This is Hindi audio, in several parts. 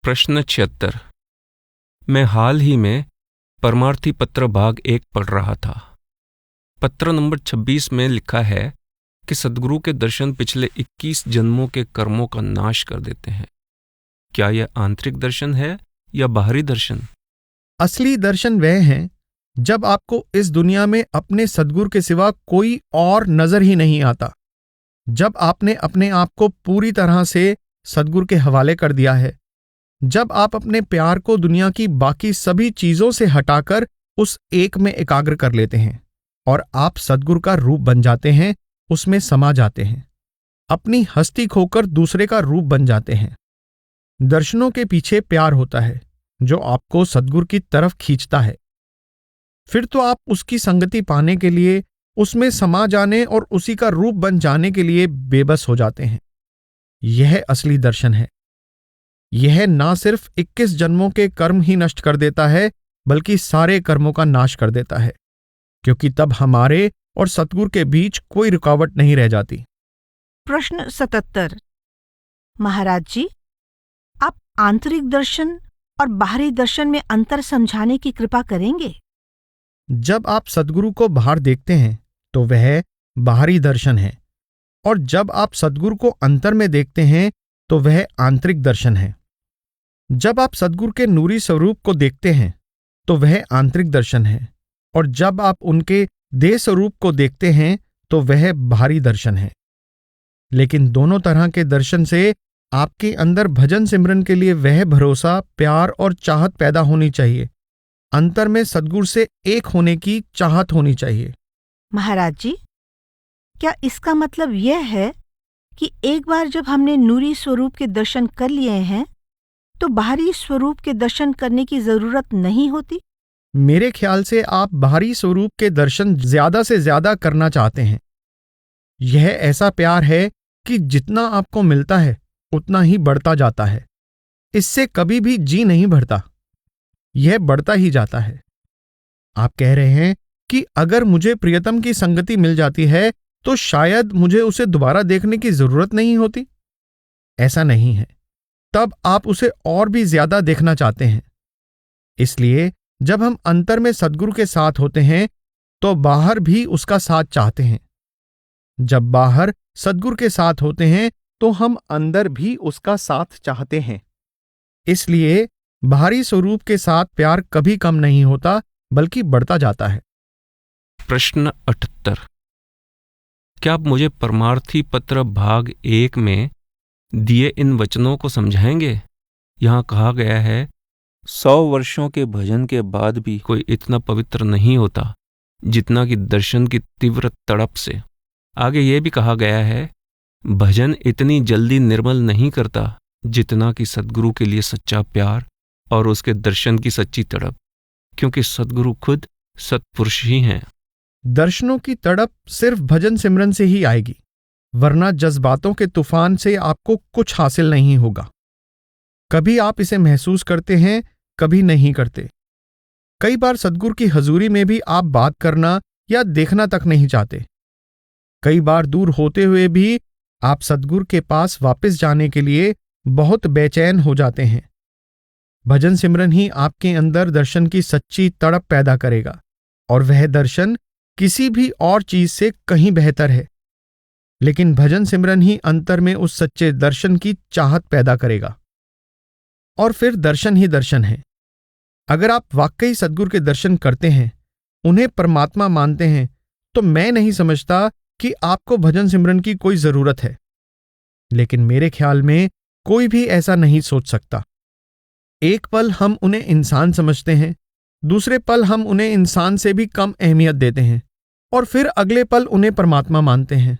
प्रश्न 76। मैं हाल ही में परमार्थी पत्र भाग 1 पढ़ रहा था। पत्र नंबर 26 में लिखा है कि सद्गुरु के दर्शन पिछले 21 जन्मों के कर्मों का नाश कर देते हैं। क्या यह आंतरिक दर्शन है या बाहरी दर्शन? असली दर्शन वह है जब आपको इस दुनिया में अपने सद्गुरु के सिवा कोई और नजर ही नहीं आता, जब आपने अपने आप को पूरी तरह से सद्गुरु के हवाले कर दिया है, जब आप अपने प्यार को दुनिया की बाकी सभी चीजों से हटाकर उस एक में एकाग्र कर लेते हैं और आप सद्गुरु का रूप बन जाते हैं, उसमें समा जाते हैं, अपनी हस्ती खोकर दूसरे का रूप बन जाते हैं। दर्शनों के पीछे प्यार होता है जो आपको सद्गुरु की तरफ खींचता है। फिर तो आप उसकी संगति पाने के लिए, उसमें समा जाने और उसी का रूप बन जाने के लिए बेबस हो जाते हैं। यह असली दर्शन है। यह ना सिर्फ 21 जन्मों के कर्म ही नष्ट कर देता है, बल्कि सारे कर्मों का नाश कर देता है, क्योंकि तब हमारे और सद्गुरु के बीच कोई रुकावट नहीं रह जाती। प्रश्न 77। महाराज जी, आप आंतरिक दर्शन और बाहरी दर्शन में अंतर समझाने की कृपा करेंगे? जब आप सद्गुरु को बाहर देखते हैं तो वह बाहरी दर्शन है, और जब आप सद्गुरु को अंतर में देखते हैं तो वह आंतरिक दर्शन है। जब आप सद्गुरु के नूरी स्वरूप को देखते हैं तो वह आंतरिक दर्शन है, और जब आप उनके देह स्वरूप को देखते हैं तो वह बाहरी दर्शन है। लेकिन दोनों तरह के दर्शन से आपके अंदर भजन सिमरन के लिए वह भरोसा, प्यार और चाहत पैदा होनी चाहिए। अंतर में सद्गुरु से एक होने की चाहत होनी चाहिए। महाराज जी, क्या इसका मतलब यह है कि एक बार जब हमने नूरी स्वरूप के दर्शन कर लिए हैं तो बाहरी स्वरूप के दर्शन करने की जरूरत नहीं होती? मेरे ख्याल से आप बाहरी स्वरूप के दर्शन ज्यादा से ज्यादा करना चाहते हैं। यह ऐसा प्यार है कि जितना आपको मिलता है उतना ही बढ़ता जाता है। इससे कभी भी जी नहीं भरता, यह बढ़ता ही जाता है। आप कह रहे हैं कि अगर मुझे प्रियतम की संगति मिल जाती है तो शायद मुझे उसे दोबारा देखने की जरूरत नहीं होती। ऐसा नहीं है, तब आप उसे और भी ज्यादा देखना चाहते हैं। इसलिए जब हम अंतर में सद्गुरु के साथ होते हैं तो बाहर भी उसका साथ चाहते हैं। जब बाहर सद्गुरु के साथ होते हैं तो हम अंदर भी उसका साथ चाहते हैं। इसलिए बाहरी स्वरूप के साथ प्यार कभी कम नहीं होता, बल्कि बढ़ता जाता है। प्रश्न 78। क्या आप मुझे परमार्थी पत्र भाग 1 में दिए इन वचनों को समझाएंगे? यहाँ कहा गया है, 100 वर्षों के भजन के बाद भी कोई इतना पवित्र नहीं होता जितना कि दर्शन की तीव्र तड़प से। आगे ये भी कहा गया है, भजन इतनी जल्दी निर्मल नहीं करता जितना कि सद्गुरु के लिए सच्चा प्यार और उसके दर्शन की सच्ची तड़प, क्योंकि सद्गुरु खुद सत्पुरुष ही हैं। दर्शनों की तड़प सिर्फ भजन सिमरन से ही आएगी, वरना जज्बातों के तूफान से आपको कुछ हासिल नहीं होगा। कभी आप इसे महसूस करते हैं, कभी नहीं करते। कई बार सद्गुरु की हजूरी में भी आप बात करना या देखना तक नहीं चाहते। कई बार दूर होते हुए भी आप सद्गुरु के पास वापस जाने के लिए बहुत बेचैन हो जाते हैं। भजन सिमरन ही आपके अंदर दर्शन की सच्ची तड़प पैदा करेगा, और वह दर्शन किसी भी और चीज से कहीं बेहतर है। लेकिन भजन सिमरन ही अंतर में उस सच्चे दर्शन की चाहत पैदा करेगा, और फिर दर्शन ही दर्शन है। अगर आप वाकई सद्गुरु के दर्शन करते हैं, उन्हें परमात्मा मानते हैं, तो मैं नहीं समझता कि आपको भजन सिमरन की कोई जरूरत है। लेकिन मेरे ख्याल में कोई भी ऐसा नहीं सोच सकता। एक पल हम उन्हें इंसान समझते हैं, दूसरे पल हम उन्हें इंसान से भी कम अहमियत देते हैं, और फिर अगले पल उन्हें परमात्मा मानते हैं।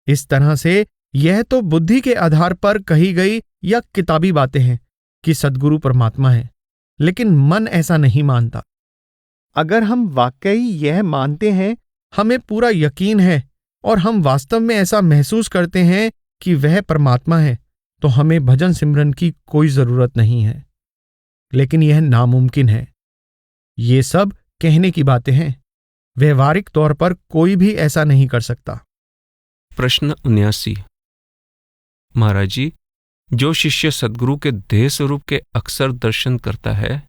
इस तरह से यह तो बुद्धि के आधार पर कही गई या किताबी बातें हैं कि सद्गुरु परमात्मा है, लेकिन मन ऐसा नहीं मानता। अगर हम वाकई यह मानते हैं, हमें पूरा यकीन है, और हम वास्तव में ऐसा महसूस करते हैं कि वह परमात्मा है, तो हमें भजन सिमरन की कोई जरूरत नहीं है। लेकिन यह नामुमकिन है। ये सब कहने की बातें हैं, व्यवहारिक तौर पर कोई भी ऐसा नहीं कर सकता। प्रश्न 79। महाराज जी, जो शिष्य सद्गुरु के देह स्वरूप के अक्सर दर्शन करता है,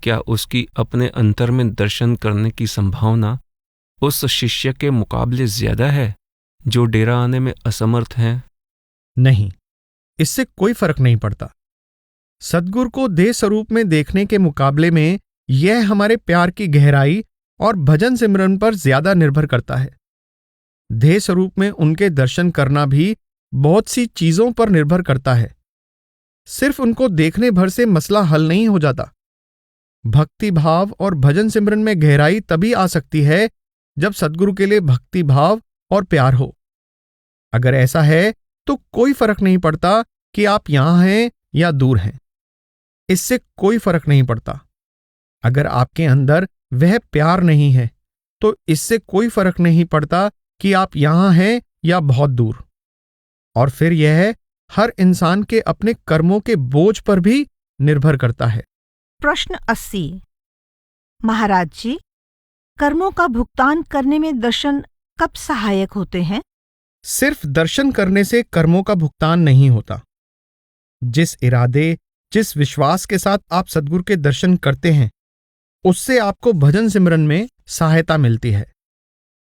क्या उसकी अपने अंतर में दर्शन करने की संभावना उस शिष्य के मुकाबले ज्यादा है जो डेरा आने में असमर्थ हैं? नहीं, इससे कोई फर्क नहीं पड़ता। सद्गुरु को देह स्वरूप में देखने के मुकाबले में यह हमारे प्यार की गहराई और भजन सिमरन पर ज्यादा निर्भर करता है। देह स्वरूप में उनके दर्शन करना भी बहुत सी चीजों पर निर्भर करता है। सिर्फ उनको देखने भर से मसला हल नहीं हो जाता। भक्ति भाव और भजन सिमरन में गहराई तभी आ सकती है जब सद्गुरु के लिए भक्ति भाव और प्यार हो। अगर ऐसा है तो कोई फर्क नहीं पड़ता कि आप यहां हैं या दूर हैं। इससे कोई फर्क नहीं पड़ता। अगर आपके अंदर वह प्यार नहीं है तो इससे कोई फर्क नहीं पड़ता कि आप यहां हैं या बहुत दूर। और फिर यह हर इंसान के अपने कर्मों के बोझ पर भी निर्भर करता है। प्रश्न 80। महाराज जी, कर्मों का भुगतान करने में दर्शन कब सहायक होते हैं? सिर्फ दर्शन करने से कर्मों का भुगतान नहीं होता। जिस इरादे, जिस विश्वास के साथ आप सद्गुरु के दर्शन करते हैं, उससे आपको भजन सिमरन में सहायता मिलती है।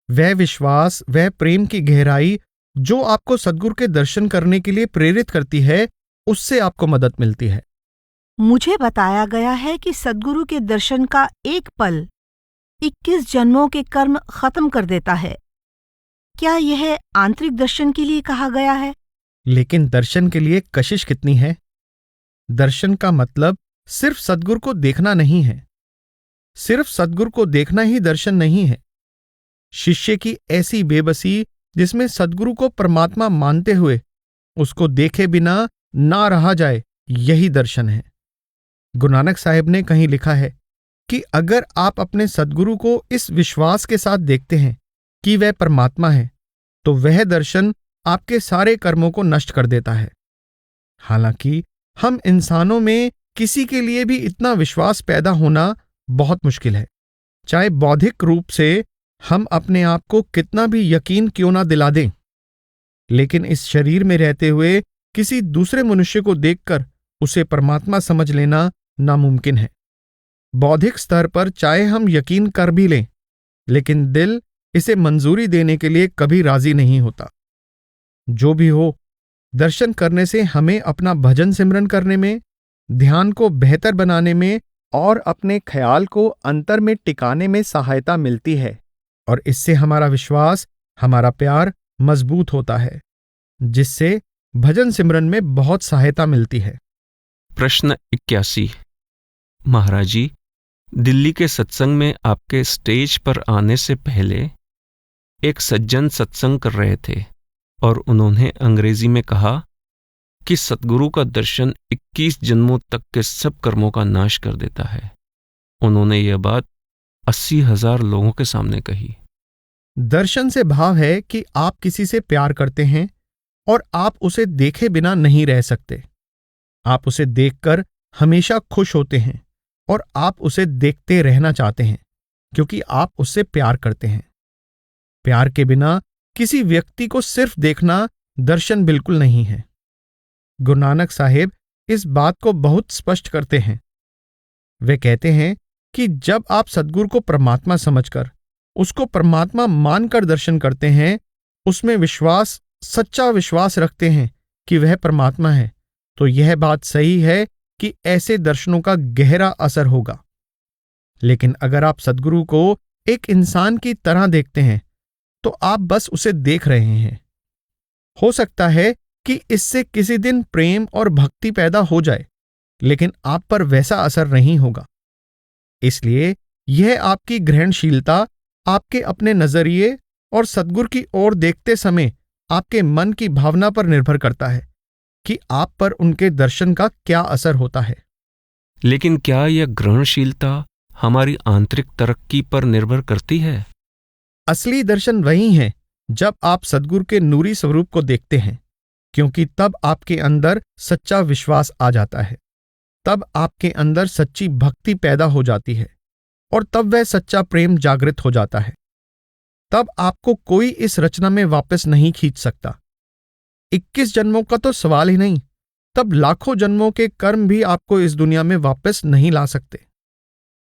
वह विश्वास, वह प्रेम की गहराई जो आपको सद्गुरु के दर्शन करने के लिए प्रेरित करती है, उससे आपको मदद मिलती है। मुझे बताया गया है कि सद्गुरु के दर्शन का एक पल 21 जन्मों के कर्म खत्म कर देता है। क्या यह आंतरिक दर्शन के लिए कहा गया है? लेकिन दर्शन के लिए कशिश कितनी है। दर्शन का मतलब सिर्फ सद्गुरु को देखना नहीं है। सिर्फ सद्गुरु को देखना ही दर्शन नहीं है। शिष्य की ऐसी बेबसी जिसमें सद्गुरु को परमात्मा मानते हुए उसको देखे बिना ना रहा जाए, यही दर्शन है। गुरु नानक साहिब ने कहीं लिखा है कि अगर आप अपने सद्गुरु को इस विश्वास के साथ देखते हैं कि वह परमात्मा है, तो वह दर्शन आपके सारे कर्मों को नष्ट कर देता है। हालांकि हम इंसानों में किसी के लिए भी इतना विश्वास पैदा होना बहुत मुश्किल है। चाहे बौद्धिक रूप से हम अपने आप को कितना भी यकीन क्यों ना दिला दें, लेकिन इस शरीर में रहते हुए किसी दूसरे मनुष्य को देखकर उसे परमात्मा समझ लेना नामुमकिन है। बौद्धिक स्तर पर चाहे हम यकीन कर भी लें, लेकिन दिल इसे मंजूरी देने के लिए कभी राजी नहीं होता। जो भी हो, दर्शन करने से हमें अपना भजन सिमरन करने में, ध्यान को बेहतर बनाने में और अपने ख्याल को अंतर में टिकाने में सहायता मिलती है, और इससे हमारा विश्वास, हमारा प्यार मजबूत होता है, जिससे भजन सिमरन में बहुत सहायता मिलती है। प्रश्न 81। महाराज जी, दिल्ली के सत्संग में आपके स्टेज पर आने से पहले एक सज्जन सत्संग कर रहे थे और उन्होंने अंग्रेजी में कहा कि सद्गुरु का दर्शन 21 जन्मों तक के सब कर्मों का नाश कर देता है। उन्होंने यह बात 80,000 लोगों के सामने कही। दर्शन से भाव है कि आप किसी से प्यार करते हैं और आप उसे देखे बिना नहीं रह सकते। आप उसे देखकर हमेशा खुश होते हैं और आप उसे देखते रहना चाहते हैं, क्योंकि आप उससे प्यार करते हैं। प्यार के बिना किसी व्यक्ति को सिर्फ देखना दर्शन बिल्कुल नहीं है। गुरु नानक साहिब इस बात को बहुत स्पष्ट करते हैं। वे कहते हैं कि जब आप सद्गुरु को परमात्मा समझकर, उसको परमात्मा मानकर दर्शन करते हैं, उसमें विश्वास, सच्चा विश्वास रखते हैं कि वह परमात्मा है, तो यह बात सही है कि ऐसे दर्शनों का गहरा असर होगा। लेकिन अगर आप सद्गुरु को एक इंसान की तरह देखते हैं, तो आप बस उसे देख रहे हैं। हो सकता है कि इससे किसी दिन प्रेम और भक्ति पैदा हो जाए, लेकिन आप पर वैसा असर नहीं होगा। इसलिए यह आपकी ग्रहणशीलता, आपके अपने नजरिए और सद्गुरु की ओर देखते समय आपके मन की भावना पर निर्भर करता है कि आप पर उनके दर्शन का क्या असर होता है। लेकिन क्या यह ग्रहणशीलता हमारी आंतरिक तरक्की पर निर्भर करती है? असली दर्शन वही है जब आप सद्गुरु के नूरी स्वरूप को देखते हैं, क्योंकि तब आपके अंदर सच्चा विश्वास आ जाता है, तब आपके अंदर सच्ची भक्ति पैदा हो जाती है और तब वह सच्चा प्रेम जागृत हो जाता है। तब आपको कोई इस रचना में वापस नहीं खींच सकता। 21 जन्मों का तो सवाल ही नहीं, तब लाखों जन्मों के कर्म भी आपको इस दुनिया में वापस नहीं ला सकते।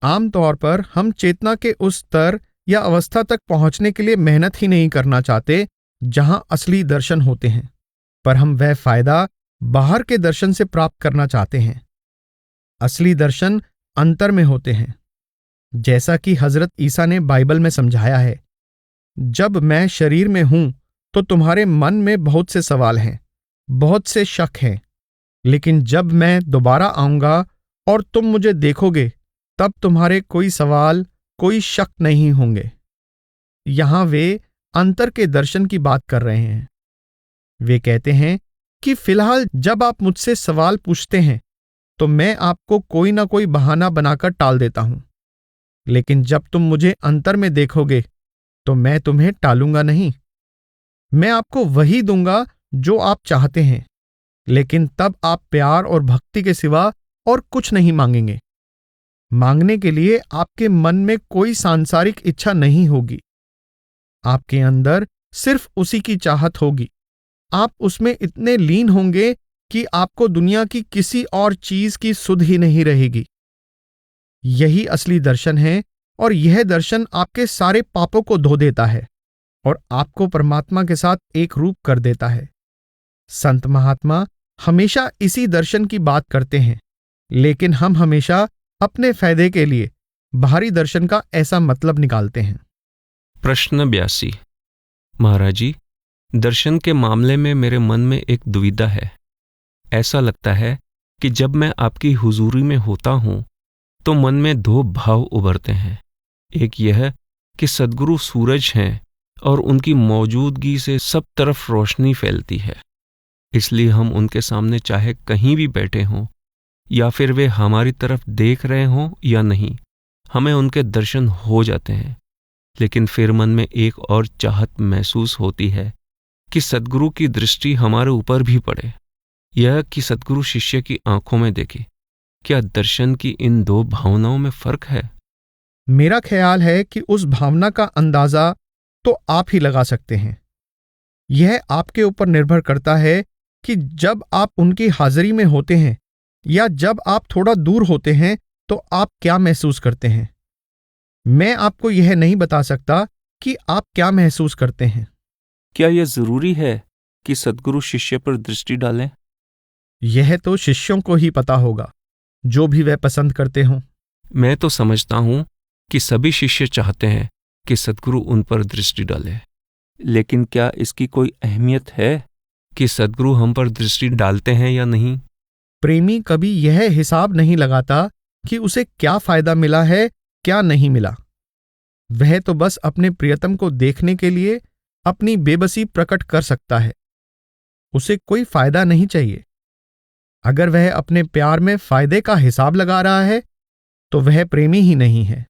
आमतौर पर हम चेतना के उस स्तर या अवस्था तक पहुंचने के लिए मेहनत ही नहीं करना चाहते जहां असली दर्शन होते हैं, पर हम वह फायदा बाहर के दर्शन से प्राप्त करना चाहते हैं। असली दर्शन अंतर में होते हैं, जैसा कि हजरत ईसा ने बाइबल में समझाया है। जब मैं शरीर में हूं तो तुम्हारे मन में बहुत से सवाल हैं, बहुत से शक हैं, लेकिन जब मैं दोबारा आऊंगा और तुम मुझे देखोगे तब तुम्हारे कोई सवाल, कोई शक नहीं होंगे। यहां वे अंतर के दर्शन की बात कर रहे हैं। वे कहते हैं कि फिलहाल जब आप मुझसे सवाल पूछते हैं तो मैं आपको कोई ना कोई बहाना बनाकर टाल देता हूं, लेकिन जब तुम मुझे अंतर में देखोगे तो मैं तुम्हें टालूंगा नहीं। मैं आपको वही दूंगा जो आप चाहते हैं, लेकिन तब आप प्यार और भक्ति के सिवा और कुछ नहीं मांगेंगे। मांगने के लिए आपके मन में कोई सांसारिक इच्छा नहीं होगी। आपके अंदर सिर्फ उसी की चाहत होगी। आप उसमें इतने लीन होंगे कि आपको दुनिया की किसी और चीज की सुध ही नहीं रहेगी। यही असली दर्शन है, और यह दर्शन आपके सारे पापों को धो देता है और आपको परमात्मा के साथ एक रूप कर देता है। संत महात्मा हमेशा इसी दर्शन की बात करते हैं, लेकिन हम हमेशा अपने फायदे के लिए बाहरी दर्शन का ऐसा मतलब निकालते हैं। प्रश्न 82। महाराज जी, दर्शन के मामले में मेरे मन में एक दुविधा है। ऐसा लगता है कि जब मैं आपकी हुजूरी में होता हूं तो मन में दो भाव उभरते हैं। एक यह कि सद्गुरु सूरज हैं और उनकी मौजूदगी से सब तरफ रोशनी फैलती है, इसलिए हम उनके सामने चाहे कहीं भी बैठे हों या फिर वे हमारी तरफ देख रहे हों या नहीं, हमें उनके दर्शन हो जाते हैं। लेकिन फिर मन में एक और चाहत महसूस होती है कि सद्गुरु की दृष्टि हमारे ऊपर भी पड़े, यह कि सद्गुरु शिष्य की आंखों में देखे। क्या दर्शन की इन दो भावनाओं में फर्क है? मेरा ख्याल है कि उस भावना का अंदाजा तो आप ही लगा सकते हैं। यह आपके ऊपर निर्भर करता है कि जब आप उनकी हाजिरी में होते हैं या जब आप थोड़ा दूर होते हैं तो आप क्या महसूस करते हैं। मैं आपको यह नहीं बता सकता कि आप क्या महसूस करते हैं। क्या यह जरूरी है कि सद्गुरु शिष्य पर दृष्टि डालें? यह तो शिष्यों को ही पता होगा, जो भी वह पसंद करते हों। मैं तो समझता हूं कि सभी शिष्य चाहते हैं कि सद्गुरु उन पर दृष्टि डाले, लेकिन क्या इसकी कोई अहमियत है कि सद्गुरु हम पर दृष्टि डालते हैं या नहीं? प्रेमी कभी यह हिसाब नहीं लगाता कि उसे क्या फायदा मिला है, क्या नहीं मिला। वह तो बस अपने प्रियतम को देखने के लिए अपनी बेबसी प्रकट कर सकता है। उसे कोई फायदा नहीं चाहिए। अगर वह अपने प्यार में फायदे का हिसाब लगा रहा है तो वह प्रेमी ही नहीं है।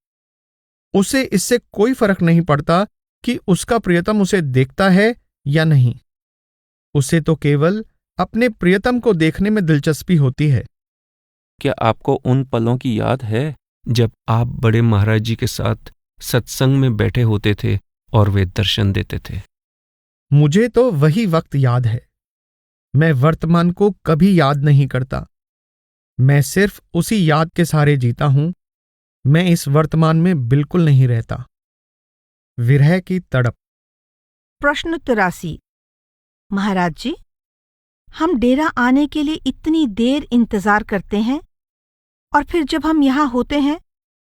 उसे इससे कोई फर्क नहीं पड़ता कि उसका प्रियतम उसे देखता है या नहीं। उसे तो केवल अपने प्रियतम को देखने में दिलचस्पी होती है। क्या आपको उन पलों की याद है जब आप बड़े महाराज जी के साथ सत्संग में बैठे होते थे और वे दर्शन देते थे? मुझे तो वही वक्त याद है। मैं वर्तमान को कभी याद नहीं करता। मैं सिर्फ उसी याद के सहारे जीता हूं। मैं इस वर्तमान में बिल्कुल नहीं रहता। विरह की तड़प। प्रश्न 83। महाराज जी, हम डेरा आने के लिए इतनी देर इंतजार करते हैं और फिर जब हम यहाँ होते हैं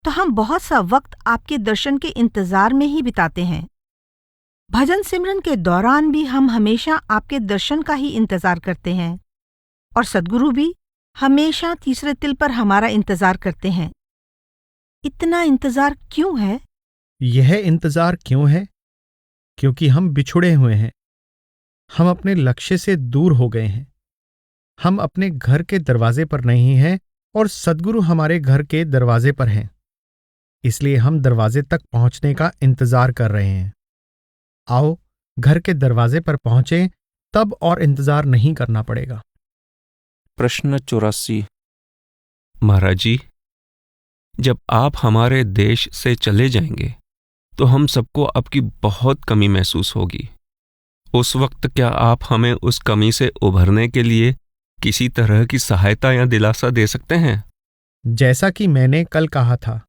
तो हम बहुत सा वक्त आपके दर्शन के इंतजार में ही बिताते हैं। भजन सिमरन के दौरान भी हम हमेशा आपके दर्शन का ही इंतजार करते हैं और सद्गुरु भी हमेशा तीसरे तिल पर हमारा इंतजार करते हैं। इतना इंतजार क्यों है? यह इंतजार क्यों है? क्योंकि हम बिछुड़े हुए हैं। हम अपने लक्ष्य से दूर हो गए हैं। हम अपने घर के दरवाजे पर नहीं हैं और सद्गुरु हमारे घर के दरवाजे पर हैं। इसलिए हम दरवाजे तक पहुंचने का इंतजार कर रहे हैं। आओ घर के दरवाजे पर पहुंचे, तब और इंतजार नहीं करना पड़ेगा। प्रश्न 84। महाराज जी, जब आप हमारे देश से चले जाएंगे तो हम सबको आपकी बहुत कमी महसूस होगी। उस वक्त क्या आप हमें उस कमी से उभरने के लिए किसी तरह की सहायता या दिलासा दे सकते हैं? जैसा कि मैंने कल कहा था,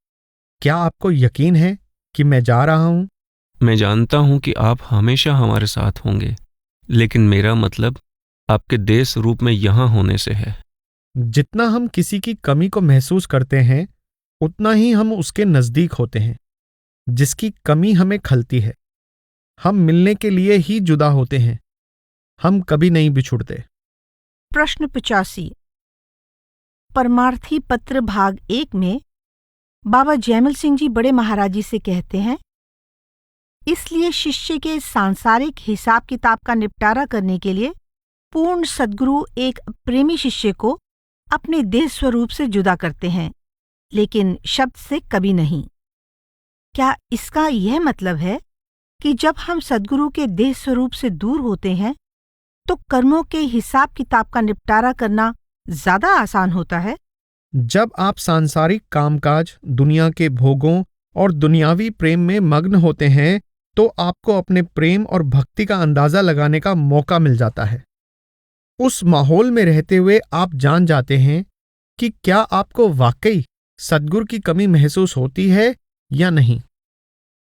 क्या आपको यकीन है कि मैं जा रहा हूं? मैं जानता हूं कि आप हमेशा हमारे साथ होंगे, लेकिन मेरा मतलब आपके देह स्वरूप में यहां होने से है। जितना हम किसी की कमी को महसूस करते हैं, उतना ही हम उसके नजदीक होते हैं जिसकी कमी हमें खलती है। हम मिलने के लिए ही जुदा होते हैं, हम कभी नहीं बिछुड़ते। प्रश्न 85। परमार्थी पत्र भाग 1 में बाबा जयमल सिंह जी बड़े महाराज जी से कहते हैं, इसलिए शिष्य के सांसारिक हिसाब किताब का निपटारा करने के लिए पूर्ण सद्गुरु एक प्रेमी शिष्य को अपने देह स्वरूप से जुदा करते हैं, लेकिन शब्द से कभी नहीं। क्या इसका यह मतलब है कि जब हम सद्गुरु के देह स्वरूप से दूर होते हैं तो कर्मों के हिसाब किताब का निपटारा करना ज्यादा आसान होता है? जब आप सांसारिक कामकाज, दुनिया के भोगों और दुनियावी प्रेम में मग्न होते हैं तो आपको अपने प्रेम और भक्ति का अंदाजा लगाने का मौका मिल जाता है। उस माहौल में रहते हुए आप जान जाते हैं कि क्या आपको वाकई सद्गुरु की कमी महसूस होती है या नहीं।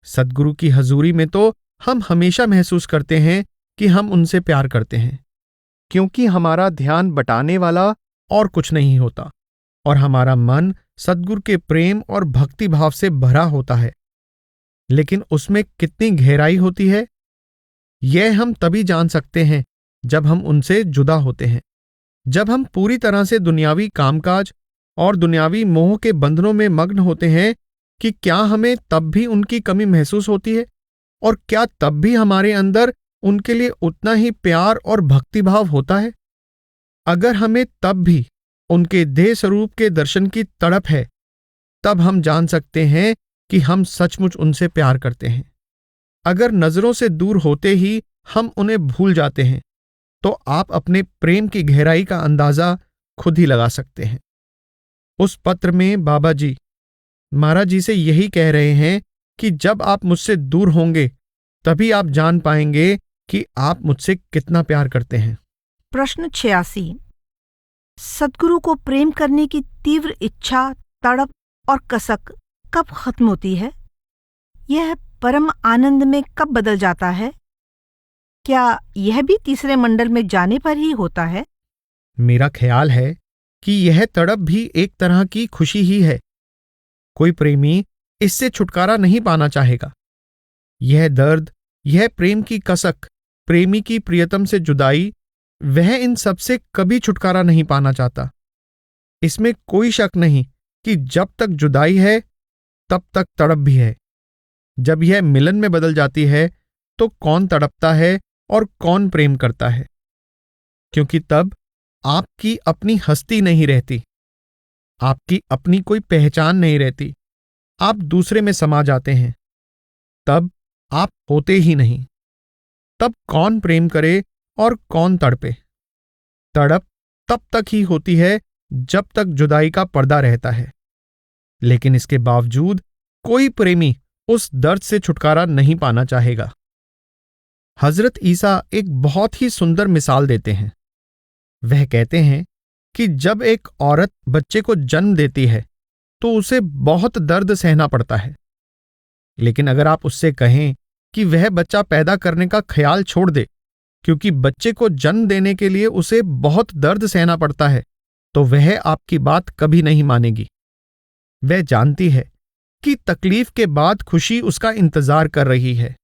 सद्गुरु की हजूरी में तो हम हमेशा महसूस करते हैं कि हम उनसे प्यार करते हैं, क्योंकि हमारा ध्यान बटाने वाला और कुछ नहीं होता और हमारा मन सद्गुरु के प्रेम और भक्ति भाव से भरा होता है। लेकिन उसमें कितनी गहराई होती है, यह हम तभी जान सकते हैं जब हम उनसे जुदा होते हैं। जब हम पूरी तरह से दुनियावी कामकाज और दुनियावी मोह के बंधनों में मग्न होते हैं कि क्या हमें तब भी उनकी कमी महसूस होती है, और क्या तब भी हमारे अंदर उनके लिए उतना ही प्यार और भक्तिभाव होता है? अगर हमें तब भी उनके देह स्वरूप के दर्शन की तड़प है, तब हम जान सकते हैं कि हम सचमुच उनसे प्यार करते हैं। अगर नजरों से दूर होते ही हम उन्हें भूल जाते हैं, तो आप अपने प्रेम की गहराई का अंदाजा खुद ही लगा सकते हैं। उस पत्र में बाबा जी महाराज जी से यही कह रहे हैं कि जब आप मुझसे दूर होंगे, तभी आप जान पाएंगे कि आप मुझसे कितना प्यार करते हैं। प्रश्न 86। सद्गुरु को प्रेम करने की तीव्र इच्छा, तड़प और कसक कब खत्म होती है? यह परम आनंद में कब बदल जाता है? क्या यह भी तीसरे मंडल में जाने पर ही होता है? मेरा ख्याल है कि यह तड़प भी एक तरह की खुशी ही है। कोई प्रेमी इससे छुटकारा नहीं पाना चाहेगा। यह दर्द, यह प्रेम की कसक, प्रेमी की प्रियतम से जुदाई, वह इन सब से कभी छुटकारा नहीं पाना चाहता। इसमें कोई शक नहीं कि जब तक जुदाई है, तब तक तड़प भी है। जब यह मिलन में बदल जाती है, तो कौन तड़पता है और कौन प्रेम करता है? क्योंकि तब आपकी अपनी हस्ती नहीं रहती, आपकी अपनी कोई पहचान नहीं रहती, आप दूसरे में समा जाते हैं। तब आप होते ही नहीं। तब कौन प्रेम करे और कौन तड़पे? तड़प तब तक ही होती है जब तक जुदाई का पर्दा रहता है। लेकिन इसके बावजूद कोई प्रेमी उस दर्द से छुटकारा नहीं पाना चाहेगा। हजरत ईसा एक बहुत ही सुंदर मिसाल देते हैं। वह कहते हैं कि जब एक औरत बच्चे को जन्म देती है तो उसे बहुत दर्द सहना पड़ता है। लेकिन अगर आप उससे कहें कि वह बच्चा पैदा करने का ख्याल छोड़ दे, क्योंकि बच्चे को जन्म देने के लिए उसे बहुत दर्द सहना पड़ता है, तो वह आपकी बात कभी नहीं मानेगी। वह जानती है कि तकलीफ के बाद खुशी उसका इंतजार कर रही है।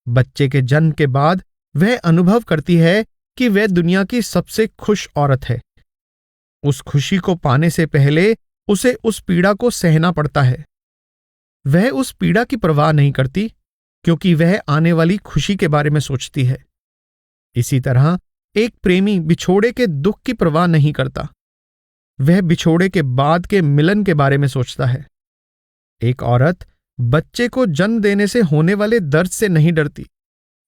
बच्चे के जन्म के बाद वह अनुभव करती है कि वह दुनिया की सबसे खुश औरत है। उस खुशी को पाने से पहले उसे उस पीड़ा को सहना पड़ता है। वह उस पीड़ा की परवाह नहीं करती, क्योंकि वह आने वाली खुशी के बारे में सोचती है। इसी तरह एक प्रेमी बिछोड़े के दुख की परवाह नहीं करता, वह बिछोड़े के बाद के मिलन के बारे में सोचता है। एक औरत बच्चे को जन्म देने से होने वाले दर्द से नहीं डरती,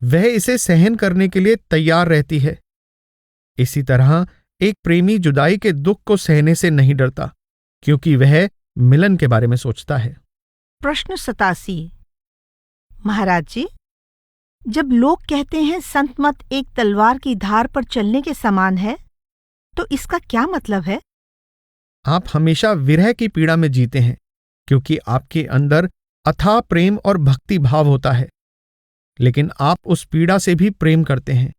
वह इसे सहन करने के लिए तैयार रहती है। इसी तरह एक प्रेमी जुदाई के दुख को सहने से नहीं डरता, क्योंकि वह मिलन के बारे में सोचता है। प्रश्न 87। महाराज जी, जब लोग कहते हैं संत मत एक तलवार की धार पर चलने के समान है, तो इसका क्या मतलब है? आप हमेशा विरह की पीड़ा में जीते हैं क्योंकि आपके अंदर अथाह प्रेम और भक्ति भाव होता है, लेकिन आप उस पीड़ा से भी प्रेम करते हैं।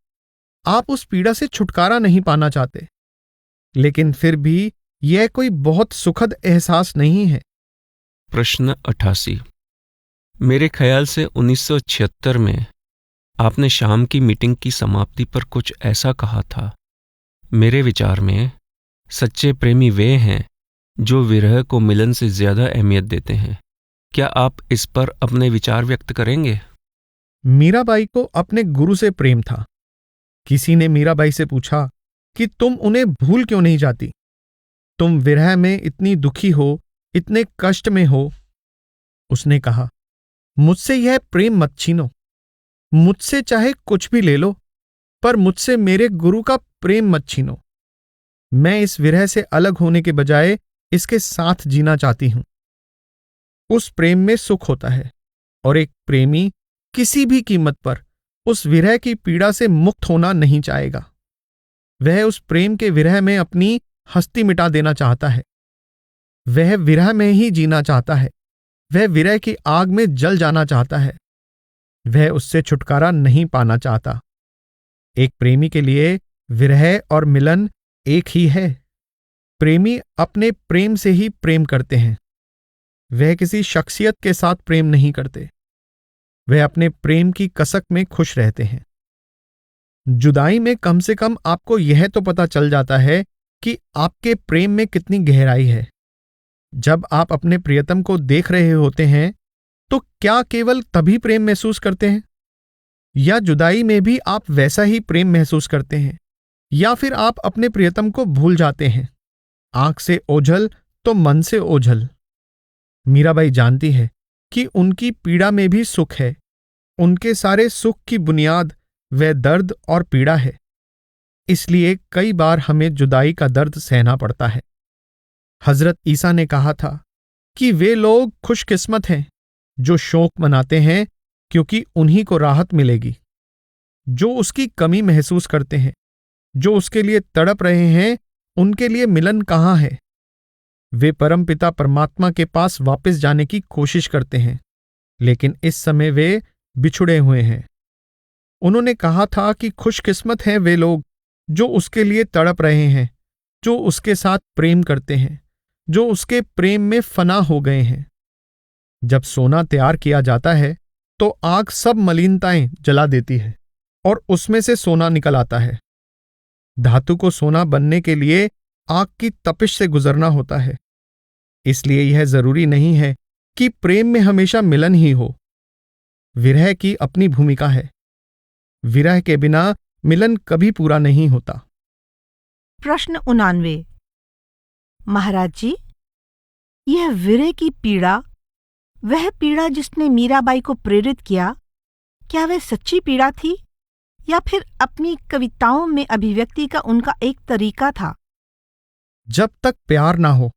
आप उस पीड़ा से छुटकारा नहीं पाना चाहते, लेकिन फिर भी यह कोई बहुत सुखद एहसास नहीं है। प्रश्न 88। मेरे ख्याल से 1976 में आपने शाम की मीटिंग की समाप्ति पर कुछ ऐसा कहा था, मेरे विचार में सच्चे प्रेमी वे हैं जो विरह को मिलन से ज्यादा अहमियत देते हैं। क्या आप इस पर अपने विचार व्यक्त करेंगे? मीराबाई को अपने गुरु से प्रेम था। किसी ने मीराबाई से पूछा कि तुम उन्हें भूल क्यों नहीं जाती? तुम विरह में इतनी दुखी हो, इतने कष्ट में हो। उसने कहा, मुझसे यह प्रेम मत छीनो। मुझसे चाहे कुछ भी ले लो, पर मुझसे मेरे गुरु का प्रेम मत छीनो। मैं इस विरह से अलग होने के बजाय इसके साथ जीना चाहती हूं। उस प्रेम में सुख होता है और एक प्रेमी किसी भी कीमत पर उस विरह की पीड़ा से मुक्त होना नहीं चाहेगा। वह उस प्रेम के विरह में अपनी हस्ती मिटा देना चाहता है। वह विरह में ही जीना चाहता है। वह विरह की आग में जल जाना चाहता है। वह उससे छुटकारा नहीं पाना चाहता। एक प्रेमी के लिए विरह और मिलन एक ही है। प्रेमी अपने प्रेम से ही प्रेम करते हैं। वह किसी शख्सियत के साथ प्रेम नहीं करते। वह अपने प्रेम की कसक में खुश रहते हैं। जुदाई में कम से कम आपको यह तो पता चल जाता है कि आपके प्रेम में कितनी गहराई है। जब आप अपने प्रियतम को देख रहे होते हैं तो क्या केवल तभी प्रेम महसूस करते हैं, या जुदाई में भी आप वैसा ही प्रेम महसूस करते हैं, या फिर आप अपने प्रियतम को भूल जाते हैं? आंख से ओझल तो मन से ओझल। मीराबाई जानती है कि उनकी पीड़ा में भी सुख है। उनके सारे सुख की बुनियाद वह दर्द और पीड़ा है। इसलिए कई बार हमें जुदाई का दर्द सहना पड़ता है। हजरत ईसा ने कहा था कि वे लोग खुशकिस्मत हैं जो शोक मनाते हैं, क्योंकि उन्हीं को राहत मिलेगी। जो उसकी कमी महसूस करते हैं, जो उसके लिए तड़प रहे हैं, उनके लिए मिलन कहाँ है? वे परमपिता परमात्मा के पास वापस जाने की कोशिश करते हैं, लेकिन इस समय वे बिछुड़े हुए हैं। उन्होंने कहा था कि खुशकिस्मत हैं वे लोग जो उसके लिए तड़प रहे हैं, जो उसके साथ प्रेम करते हैं, जो उसके प्रेम में फना हो गए हैं। जब सोना तैयार किया जाता है तो आग सब मलिनताएं जला देती है और उसमें से सोना निकल आता है। धातु को सोना बनने के लिए आग की तपिश से गुजरना होता है। इसलिए यह जरूरी नहीं है कि प्रेम में हमेशा मिलन ही हो। विरह की अपनी भूमिका है। विरह के बिना मिलन कभी पूरा नहीं होता। प्रश्न 89। महाराज जी, यह विरह की पीड़ा, वह पीड़ा जिसने मीराबाई को प्रेरित किया, क्या वह सच्ची पीड़ा थी या फिर अपनी कविताओं में अभिव्यक्ति का उनका एक तरीका था? जब तक प्यार ना हो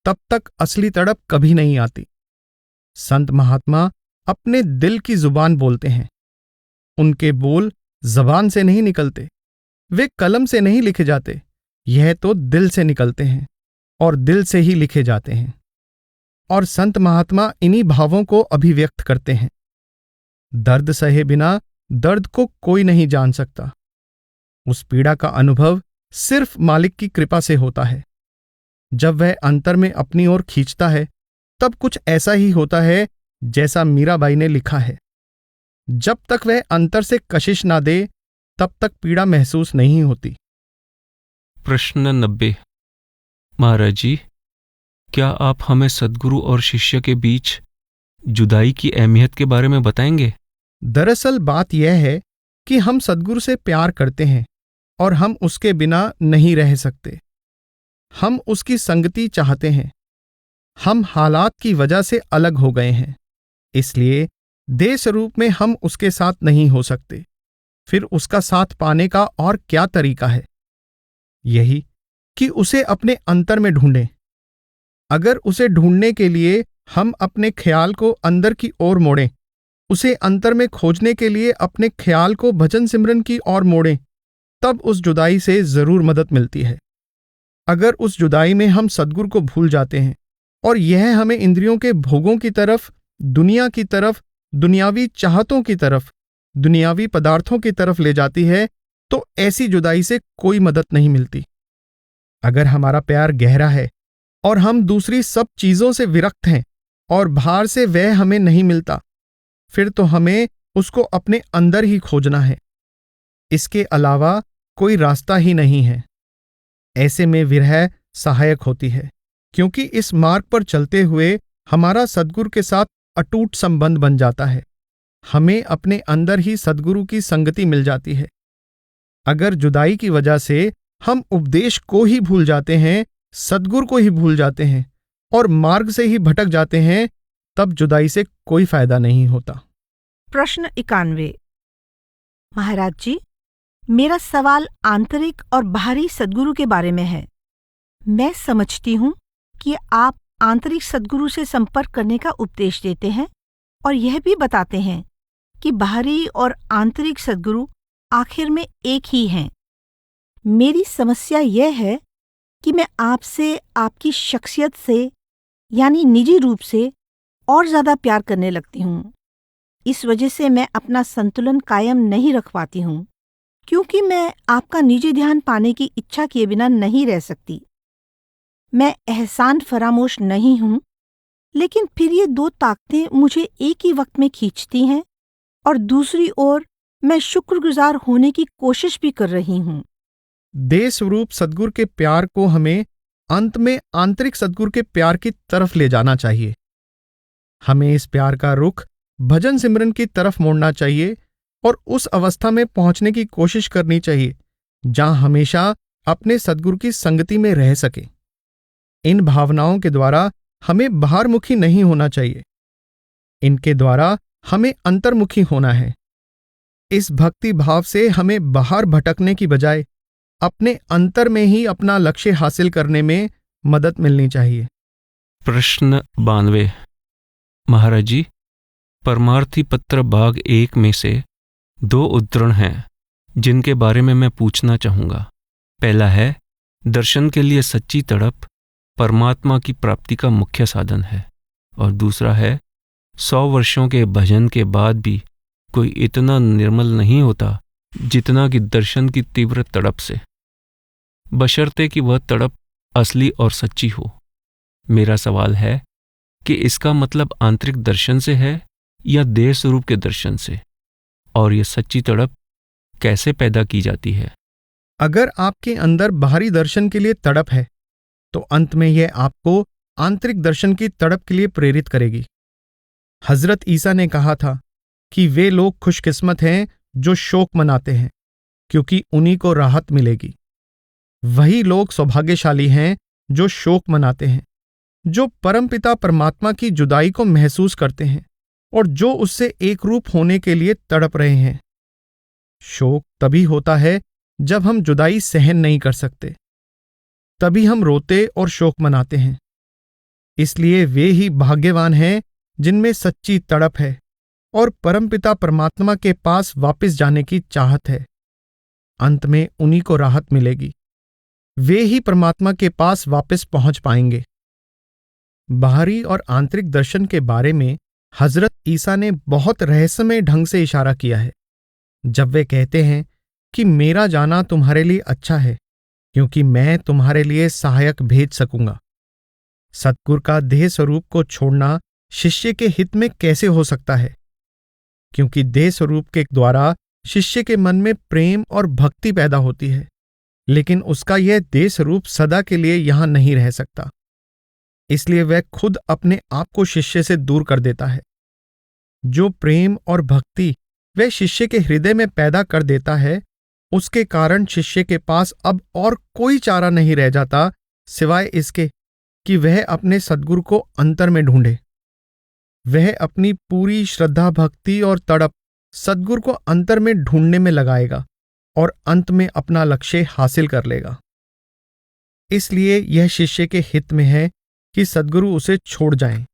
तब तक असली तड़प कभी नहीं आती। संत महात्मा अपने दिल की जुबान बोलते हैं। उनके बोल जबान से नहीं निकलते, वे कलम से नहीं लिखे जाते। यह तो दिल से निकलते हैं और दिल से ही लिखे जाते हैं। और संत महात्मा इन्हीं भावों को अभिव्यक्त करते हैं। दर्द सहे बिना दर्द को कोई नहीं जान सकता। उस पीड़ा का अनुभव सिर्फ मालिक की कृपा से होता है। जब वह अंतर में अपनी ओर खींचता है तब कुछ ऐसा ही होता है जैसा मीराबाई ने लिखा है। जब तक वह अंतर से कशिश ना दे तब तक पीड़ा महसूस नहीं होती। प्रश्न 90। महाराज जी, क्या आप हमें सद्गुरु और शिष्य के बीच जुदाई की अहमियत के बारे में बताएंगे? दरअसल बात यह है कि हम सद्गुरु से प्यार करते हैं और हम उसके बिना नहीं रह सकते। हम उसकी संगति चाहते हैं। हम हालात की वजह से अलग हो गए हैं, इसलिए देह स्वरूप में हम उसके साथ नहीं हो सकते। फिर उसका साथ पाने का और क्या तरीका है? यही कि उसे अपने अंतर में ढूंढें। अगर उसे ढूंढने के लिए हम अपने ख्याल को अंदर की ओर मोड़ें, उसे अंतर में खोजने के लिए अपने ख्याल को भजन सिमरन की ओर मोड़ें, तब उस जुदाई से जरूर मदद मिलती है। अगर उस जुदाई में हम सद्गुरु को भूल जाते हैं और यह हमें इंद्रियों के भोगों की तरफ, दुनिया की तरफ, दुनियावी चाहतों की तरफ, दुनियावी पदार्थों की तरफ ले जाती है, तो ऐसी जुदाई से कोई मदद नहीं मिलती। अगर हमारा प्यार गहरा है और हम दूसरी सब चीजों से विरक्त हैं और बाहर से वह हमें नहीं मिलता, फिर तो हमें उसको अपने अंदर ही खोजना है। इसके अलावा कोई रास्ता ही नहीं है। ऐसे में विरह सहायक होती है, क्योंकि इस मार्ग पर चलते हुए हमारा सद्गुरु के साथ अटूट संबंध बन जाता है। हमें अपने अंदर ही सद्गुरु की संगति मिल जाती है। अगर जुदाई की वजह से हम उपदेश को ही भूल जाते हैं, सद्गुरु को ही भूल जाते हैं और मार्ग से ही भटक जाते हैं, तब जुदाई से कोई फायदा नहीं होता। प्रश्न 91। महाराज जी, मेरा सवाल आंतरिक और बाहरी सद्गुरु के बारे में है। मैं समझती हूँ कि आप आंतरिक सद्गुरु से संपर्क करने का उपदेश देते हैं और यह भी बताते हैं कि बाहरी और आंतरिक सद्गुरु आखिर में एक ही हैं। मेरी समस्या यह है कि मैं आपसे, आपकी शख्सियत से, यानी निजी रूप से और ज्यादा प्यार करने लगती हूँ। इस वजह से मैं अपना संतुलन कायम नहीं रख पाती हूँ, क्योंकि मैं आपका निजी ध्यान पाने की इच्छा किए बिना नहीं रह सकती। मैं एहसान फरामोश नहीं हूँ, लेकिन फिर ये दो ताकतें मुझे एक ही वक्त में खींचती हैं और दूसरी ओर मैं शुक्रगुजार होने की कोशिश भी कर रही हूँ। देह स्वरूप सद्गुरु के प्यार को हमें अंत में आंतरिक सद्गुरु के प्यार की तरफ ले जाना चाहिए। हमें इस प्यार का रुख भजन सिमरन की तरफ मोड़ना चाहिए और उस अवस्था में पहुंचने की कोशिश करनी चाहिए जहां हमेशा अपने सद्गुरु की संगति में रह सके। इन भावनाओं के द्वारा हमें बाहरमुखी नहीं होना चाहिए, इनके द्वारा हमें अंतर्मुखी होना है। इस भक्ति भाव से हमें बाहर भटकने की बजाय अपने अंतर में ही अपना लक्ष्य हासिल करने में मदद मिलनी चाहिए। प्रश्न 92। महाराज जी, परमार्थी पत्र भाग 1 में से 2 उद्धरण हैं जिनके बारे में मैं पूछना चाहूँगा। पहला है, दर्शन के लिए सच्ची तड़प परमात्मा की प्राप्ति का मुख्य साधन है, और दूसरा है, 100 वर्षों के भजन के बाद भी कोई इतना निर्मल नहीं होता जितना कि दर्शन की तीव्र तड़प से, बशर्ते कि वह तड़प असली और सच्ची हो। मेरा सवाल है कि इसका मतलब आंतरिक दर्शन से है या देह स्वरूप के दर्शन से, और यह सच्ची तड़प कैसे पैदा की जाती है? अगर आपके अंदर बाहरी दर्शन के लिए तड़प है, तो अंत में यह आपको आंतरिक दर्शन की तड़प के लिए प्रेरित करेगी। हजरत ईसा ने कहा था कि वे लोग खुशकिस्मत हैं जो शोक मनाते हैं, क्योंकि उन्हीं को राहत मिलेगी। वही लोग सौभाग्यशाली हैं जो शोक मनाते हैं, जो परमपिता परमात्मा की जुदाई को महसूस करते हैं और जो उससे एक रूप होने के लिए तड़प रहे हैं। शोक तभी होता है जब हम जुदाई सहन नहीं कर सकते, तभी हम रोते और शोक मनाते हैं। इसलिए वे ही भाग्यवान हैं जिनमें सच्ची तड़प है और परमपिता परमात्मा के पास वापस जाने की चाहत है। अंत में उन्हीं को राहत मिलेगी। वे ही परमात्मा के पास वापस पहुंच पाएंगे। बाहरी और आंतरिक दर्शन के बारे में हजरत ईसा ने बहुत रहस्यमय ढंग से इशारा किया है, जब वे कहते हैं कि मेरा जाना तुम्हारे लिए अच्छा है, क्योंकि मैं तुम्हारे लिए सहायक भेज सकूंगा। सद्गुरु का देह स्वरूप को छोड़ना शिष्य के हित में कैसे हो सकता है? क्योंकि देह स्वरूप के द्वारा शिष्य के मन में प्रेम और भक्ति पैदा होती है, लेकिन उसका यह देह स्वरूप सदा के लिए यहां नहीं रह सकता। इसलिए वह खुद अपने आप को शिष्य से दूर कर देता है। जो प्रेम और भक्ति वह शिष्य के हृदय में पैदा कर देता है, उसके कारण शिष्य के पास अब और कोई चारा नहीं रह जाता सिवाय इसके कि वह अपने सद्गुरु को अंतर में ढूंढे। वह अपनी पूरी श्रद्धा, भक्ति और तड़प सद्गुरु को अंतर में ढूंढने में लगाएगा और अंत में अपना लक्ष्य हासिल कर लेगा। इसलिए यह शिष्य के हित में है कि सद्गुरु उसे छोड़ जाएं,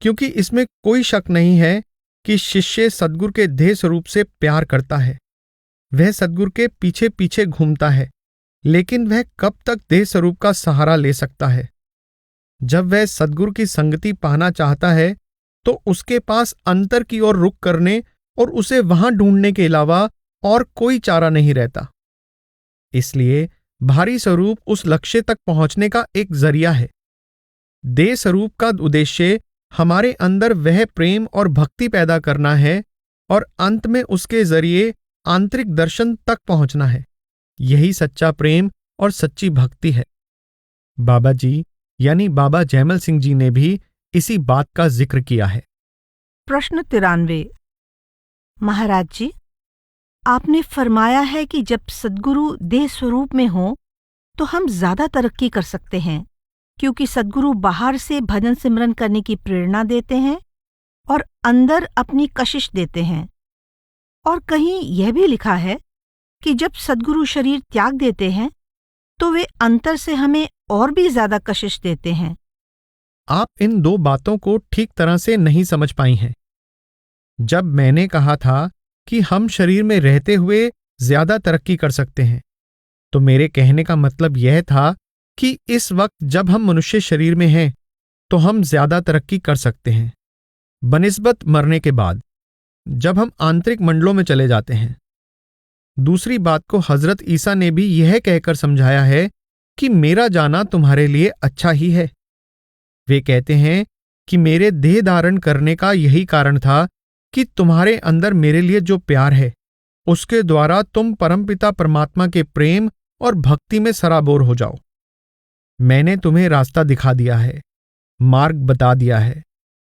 क्योंकि इसमें कोई शक नहीं है कि शिष्य सद्गुरु के देह स्वरूप से प्यार करता है। वह सद्गुरु के पीछे पीछे घूमता है, लेकिन वह कब तक देह स्वरूप का सहारा ले सकता है? जब वह सद्गुरु की संगति पाना चाहता है तो उसके पास अंतर की ओर रुख करने और उसे वहां ढूंढने के अलावा और कोई चारा नहीं रहता। इसलिए भारी स्वरूप उस लक्ष्य तक पहुंचने का एक जरिया है। देह स्वरूप का उद्देश्य हमारे अंदर वह प्रेम और भक्ति पैदा करना है और अंत में उसके जरिए आंतरिक दर्शन तक पहुंचना है। यही सच्चा प्रेम और सच्ची भक्ति है। बाबा जी यानी बाबा जैमल सिंह जी ने भी इसी बात का जिक्र किया है। प्रश्न 93। महाराज जी, आपने फरमाया है कि जब सद्गुरु देह स्वरूप में हो तो हम ज्यादा तरक्की कर सकते हैं, क्योंकि सद्गुरु बाहर से भजन सिमरन करने की प्रेरणा देते हैं और अंदर अपनी कशिश देते हैं। और कहीं यह भी लिखा है कि जब सद्गुरु शरीर त्याग देते हैं तो वे अंतर से हमें और भी ज्यादा कशिश देते हैं। आप इन दो बातों को ठीक तरह से नहीं समझ पाई हैं। जब मैंने कहा था कि हम शरीर में रहते हुए ज्यादा तरक्की कर सकते हैं, तो मेरे कहने का मतलब यह था कि इस वक्त जब हम मनुष्य शरीर में हैं तो हम ज्यादा तरक्की कर सकते हैं बनिस्बत मरने के बाद, जब हम आंतरिक मंडलों में चले जाते हैं। दूसरी बात को हजरत ईसा ने भी यह कहकर समझाया है कि मेरा जाना तुम्हारे लिए अच्छा ही है। वे कहते हैं कि मेरे देह धारण करने का यही कारण था कि तुम्हारे अंदर मेरे लिए जो प्यार है उसके द्वारा तुम परमपिता परमात्मा के प्रेम और भक्ति में सराबोर हो जाओ। मैंने तुम्हें रास्ता दिखा दिया है, मार्ग बता दिया है,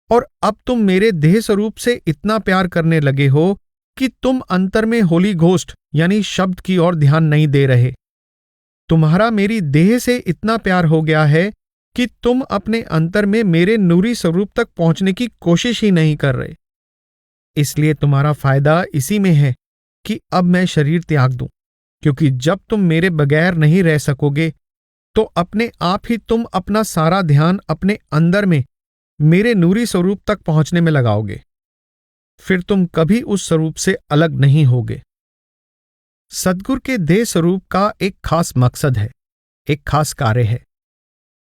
और अब तुम मेरे देह स्वरूप से इतना प्यार करने लगे हो कि तुम अंतर में होली घोस्ट यानी शब्द की ओर ध्यान नहीं दे रहे। तुम्हारा मेरी देह से इतना प्यार हो गया है कि तुम अपने अंतर में मेरे नूरी स्वरूप तक पहुंचने की कोशिश ही नहीं कर रहे। इसलिए तुम्हारा फायदा इसी में है कि अब मैं शरीर त्याग दूं, क्योंकि जब तुम मेरे बगैर नहीं रह सकोगे तो अपने आप ही तुम अपना सारा ध्यान अपने अंदर में मेरे नूरी स्वरूप तक पहुंचने में लगाओगे। फिर तुम कभी उस स्वरूप से अलग नहीं होगे। सद्गुरु के देह स्वरूप का एक खास मकसद है, एक खास कार्य है।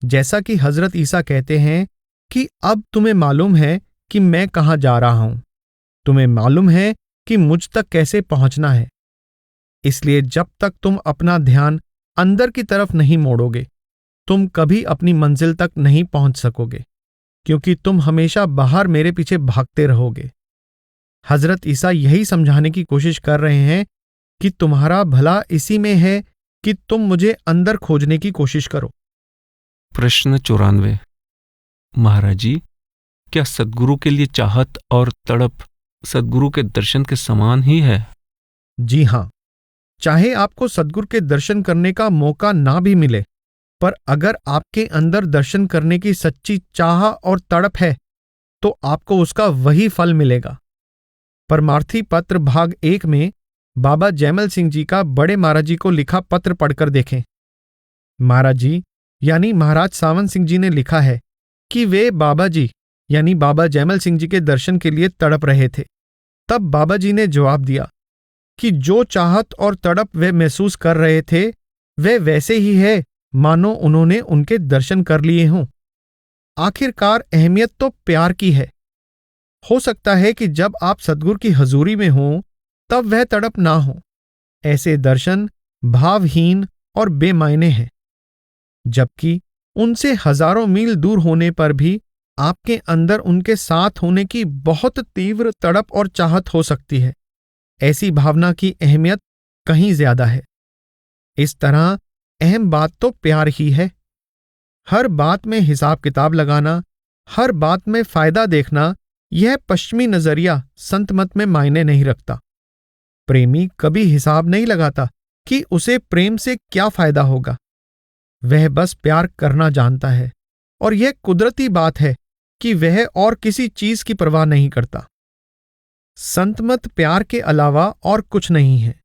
जैसा कि हजरत ईसा कहते हैं कि अब तुम्हें मालूम है कि मैं कहां जा रहा हूं, तुम्हें मालूम है कि मुझ तक कैसे पहुंचना है। इसलिए जब तक तुम अपना ध्यान अंदर की तरफ नहीं मोड़ोगे, तुम कभी अपनी मंजिल तक नहीं पहुंच सकोगे, क्योंकि तुम हमेशा बाहर मेरे पीछे भागते रहोगे। हजरत ईसा यही समझाने की कोशिश कर रहे हैं कि तुम्हारा भला इसी में है कि तुम मुझे अंदर खोजने की कोशिश करो। प्रश्न 94। महाराज जी, क्या सद्गुरु के लिए चाहत और तड़प सद्गुरु के दर्शन के समान ही है? जी हां, चाहे आपको सद्गुरु के दर्शन करने का मौका ना भी मिले, पर अगर आपके अंदर दर्शन करने की सच्ची चाह और तड़प है तो आपको उसका वही फल मिलेगा। परमार्थी पत्र भाग 1 में बाबा जैमल सिंह जी का बड़े महाराज जी को लिखा पत्र पढ़कर देखें। महाराज जी यानी महाराज सावन सिंह जी ने लिखा है कि वे बाबा जी यानी बाबा जैमल सिंह जी के दर्शन के लिए तड़प रहे थे। तब बाबा जी ने जवाब दिया कि जो चाहत और तड़प वे महसूस कर रहे थे वे वैसे ही है मानो उन्होंने उनके दर्शन कर लिए हों। आखिरकार अहमियत तो प्यार की है। हो सकता है कि जब आप सद्गुरु की हजूरी में हों तब वह तड़प ना हो। ऐसे दर्शन भावहीन और बेमायने हैं, जबकि उनसे हजारों मील दूर होने पर भी आपके अंदर उनके साथ होने की बहुत तीव्र तड़प और चाहत हो सकती है। ऐसी भावना की अहमियत कहीं ज्यादा है। इस तरह अहम बात तो प्यार ही है। हर बात में हिसाब किताब लगाना, हर बात में फायदा देखना, यह पश्चिमी नजरिया संत मत में मायने नहीं रखता। प्रेमी कभी हिसाब नहीं लगाता कि उसे प्रेम से क्या फायदा होगा। वह बस प्यार करना जानता है और यह कुदरती बात है कि वह और किसी चीज की परवाह नहीं करता। संतमत प्यार के अलावा और कुछ नहीं है।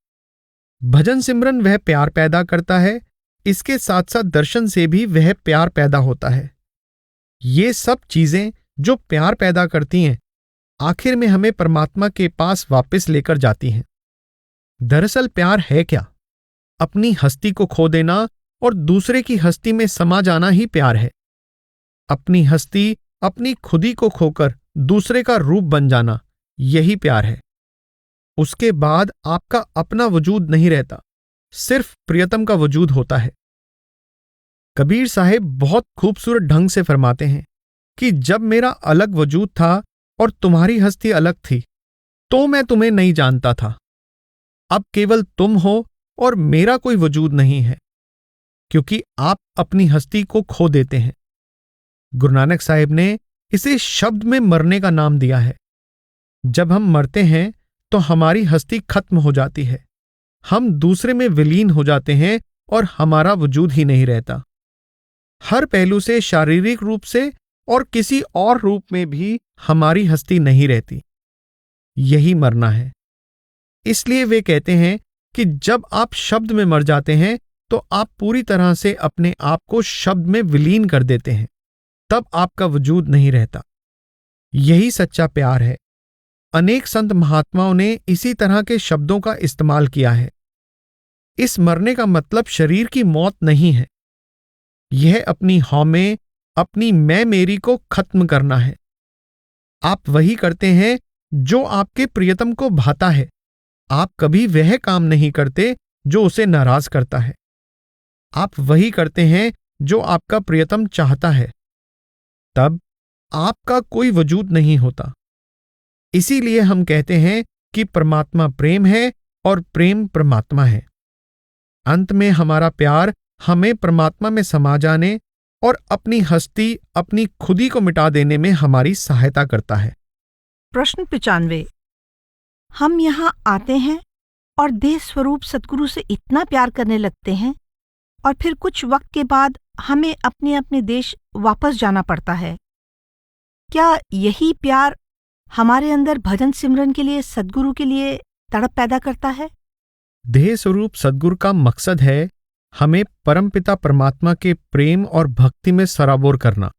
भजन सिमरन वह प्यार पैदा करता है, इसके साथ साथ दर्शन से भी वह प्यार पैदा होता है। ये सब चीजें जो प्यार पैदा करती हैं, आखिर में हमें परमात्मा के पास वापस लेकर जाती हैं। दरअसल प्यार है क्या? अपनी हस्ती को खो देना और दूसरे की हस्ती में समा जाना ही प्यार है। अपनी हस्ती, अपनी खुदी को खोकर दूसरे का रूप बन जाना, यही प्यार है। उसके बाद आपका अपना वजूद नहीं रहता, सिर्फ प्रियतम का वजूद होता है। कबीर साहिब बहुत खूबसूरत ढंग से फरमाते हैं कि जब मेरा अलग वजूद था और तुम्हारी हस्ती अलग थी, तो मैं तुम्हें नहीं जानता था। अब केवल तुम हो और मेरा कोई वजूद नहीं है, क्योंकि आप अपनी हस्ती को खो देते हैं। गुरु नानक साहिब ने इसे शब्द में मरने का नाम दिया है। जब हम मरते हैं तो हमारी हस्ती खत्म हो जाती है, हम दूसरे में विलीन हो जाते हैं और हमारा वजूद ही नहीं रहता। हर पहलू से, शारीरिक रूप से और किसी और रूप में भी हमारी हस्ती नहीं रहती। यही मरना है। इसलिए वे कहते हैं कि जब आप शब्द में मर जाते हैं तो आप पूरी तरह से अपने आप को शब्द में विलीन कर देते हैं, तब आपका वजूद नहीं रहता। यही सच्चा प्यार है। अनेक संत महात्माओं ने इसी तरह के शब्दों का इस्तेमाल किया है। इस मरने का मतलब शरीर की मौत नहीं है, यह अपनी हौमे, अपनी मैं मेरी को खत्म करना है। आप वही करते हैं जो आपके प्रियतम को भाता है। आप कभी वह काम नहीं करते जो उसे नाराज करता है। आप वही करते हैं जो आपका प्रियतम चाहता है। तब आपका कोई वजूद नहीं होता। इसीलिए हम कहते हैं कि परमात्मा प्रेम है और प्रेम परमात्मा है। अंत में हमारा प्यार हमें परमात्मा में समा जाने और अपनी हस्ती, अपनी खुदी को मिटा देने में हमारी सहायता करता है। प्रश्न 95। हम यहाँ आते हैं और देह स्वरूप सद्गुरु से इतना प्यार करने लगते हैं और फिर कुछ वक्त के बाद हमें अपने अपने देश वापस जाना पड़ता है। क्या यही प्यार हमारे अंदर भजन सिमरन के लिए, सद्गुरु के लिए तड़प पैदा करता है? देह स्वरूप सद्गुरु का मकसद है हमें परमपिता परमात्मा के प्रेम और भक्ति में सराबोर करना,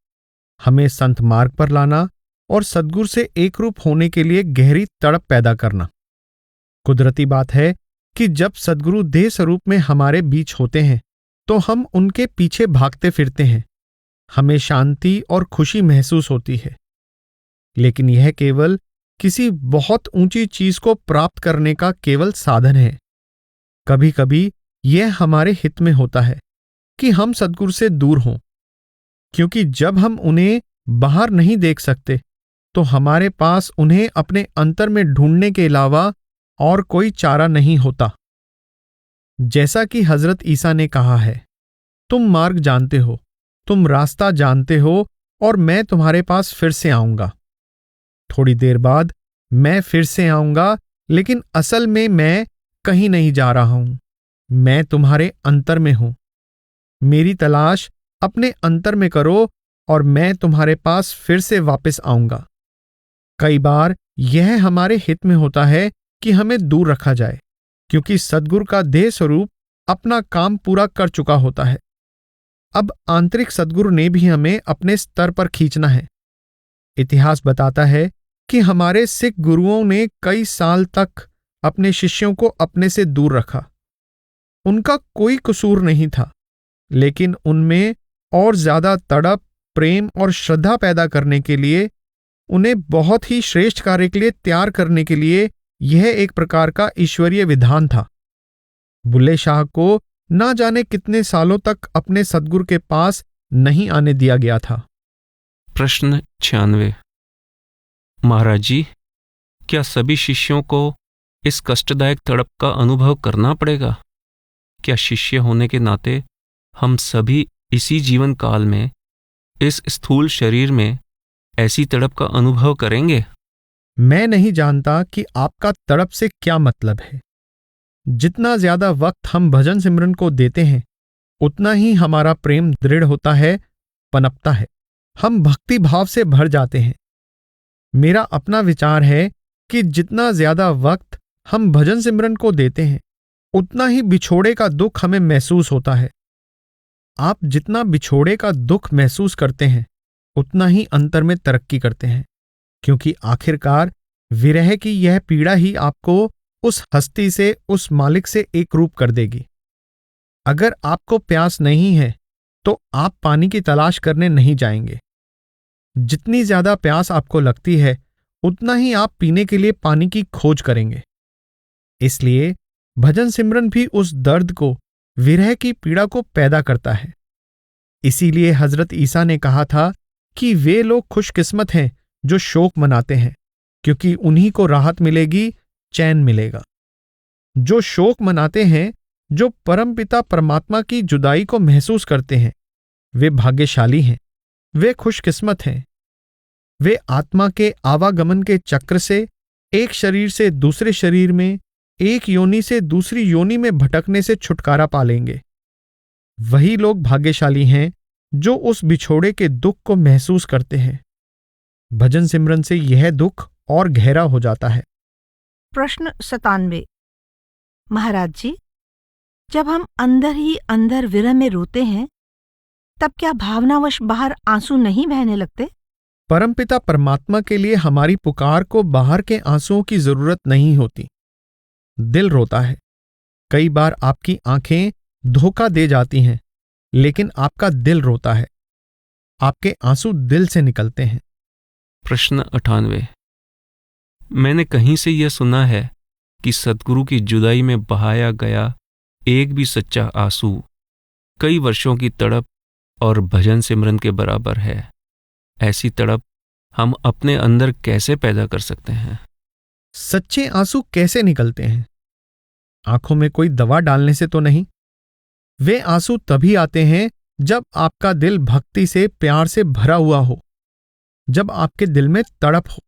हमें संत मार्ग पर लाना और सद्गुरु से एक रूप होने के लिए गहरी तड़प पैदा करना। कुदरती बात है कि जब सद्गुरु देह स्वरूप में हमारे बीच होते हैं तो हम उनके पीछे भागते फिरते हैं, हमें शांति और खुशी महसूस होती है। लेकिन यह केवल किसी बहुत ऊंची चीज को प्राप्त करने का केवल साधन है। कभी कभी यह हमारे हित में होता है कि हम सद्गुरु से दूर हों, क्योंकि जब हम उन्हें बाहर नहीं देख सकते तो हमारे पास उन्हें अपने अंतर में ढूंढने के अलावा और कोई चारा नहीं होता। जैसा कि हजरत ईसा ने कहा है, तुम मार्ग जानते हो, तुम रास्ता जानते हो और मैं तुम्हारे पास फिर से आऊंगा। थोड़ी देर बाद मैं फिर से आऊंगा, लेकिन असल में मैं कहीं नहीं जा रहा हूं, मैं तुम्हारे अंतर में हूं। मेरी तलाश अपने अंतर में करो और मैं तुम्हारे पास फिर से वापस आऊंगा। कई बार यह हमारे हित में होता है कि हमें दूर रखा जाए, क्योंकि सद्गुरु का देह स्वरूप अपना काम पूरा कर चुका होता है। अब आंतरिक सद्गुरु ने भी हमें अपने स्तर पर खींचना है। इतिहास बताता है कि हमारे सिख गुरुओं ने कई साल तक अपने शिष्यों को अपने से दूर रखा। उनका कोई कसूर नहीं था, लेकिन उनमें और ज्यादा तड़प, प्रेम और श्रद्धा पैदा करने के लिए, उन्हें बहुत ही श्रेष्ठ कार्य के लिए तैयार करने के लिए यह एक प्रकार का ईश्वरीय विधान था। बुल्ले शाह को ना जाने कितने सालों तक अपने सद्गुरु के पास नहीं आने दिया गया था। प्रश्न 96। महाराज जी, क्या सभी शिष्यों को इस कष्टदायक तड़प का अनुभव करना पड़ेगा? क्या शिष्य होने के नाते हम सभी इसी जीवन काल में, इस स्थूल शरीर में ऐसी तड़प का अनुभव करेंगे? मैं नहीं जानता कि आपका तड़प से क्या मतलब है। जितना ज्यादा वक्त हम भजन सिमरन को देते हैं, उतना ही हमारा प्रेम दृढ़ होता है, पनपता है, हम भक्ति भाव से भर जाते हैं। मेरा अपना विचार है कि जितना ज्यादा वक्त हम भजन सिमरन को देते हैं, उतना ही बिछोड़े का दुख हमें महसूस होता है। आप जितना बिछोड़े का दुख महसूस करते हैं, उतना ही अंतर में तरक्की करते हैं, क्योंकि आखिरकार विरह की यह पीड़ा ही आपको उस हस्ती से, उस मालिक से एक रूप कर देगी। अगर आपको प्यास नहीं है तो आप पानी की तलाश करने नहीं जाएंगे। जितनी ज्यादा प्यास आपको लगती है उतना ही आप पीने के लिए पानी की खोज करेंगे। इसलिए भजन सिमरन भी उस दर्द को, विरह की पीड़ा को पैदा करता है। इसीलिए हजरत ईसा ने कहा था कि वे लोग खुशकिस्मत हैं जो शोक मनाते हैं, क्योंकि उन्हीं को राहत मिलेगी, चैन मिलेगा। जो शोक मनाते हैं, जो परमपिता परमात्मा की जुदाई को महसूस करते हैं, वे भाग्यशाली हैं, वे खुशकिस्मत हैं। वे आत्मा के आवागमन के चक्र से एक शरीर से दूसरे शरीर में, एक योनि से दूसरी योनि में भटकने से छुटकारा पा लेंगे। वही लोग भाग्यशाली हैं जो उस बिछोड़े के दुख को महसूस करते हैं। भजन सिमरन से यह दुख और गहरा हो जाता है। प्रश्न 97। महाराज जी, जब हम अंदर ही अंदर विरह में रोते हैं, तब क्या भावनावश बाहर आंसू नहीं बहने लगते? परमपिता परमात्मा के लिए हमारी पुकार को बाहर के आंसुओं की जरूरत नहीं होती। दिल रोता है। कई बार आपकी आंखें धोखा दे जाती हैं, लेकिन आपका दिल रोता है। आपके आंसू दिल से निकलते हैं। प्रश्न 98। मैंने कहीं से यह सुना है कि सद्गुरु की जुदाई में बहाया गया एक भी सच्चा आंसू कई वर्षों की तड़प और भजन सिमरन के बराबर है। ऐसी तड़प हम अपने अंदर कैसे पैदा कर सकते हैं? सच्चे आंसू कैसे निकलते हैं? आंखों में कोई दवा डालने से तो नहीं। वे आंसू तभी आते हैं जब आपका दिल भक्ति से, प्यार से भरा हुआ हो, जब आपके दिल में तड़प हो,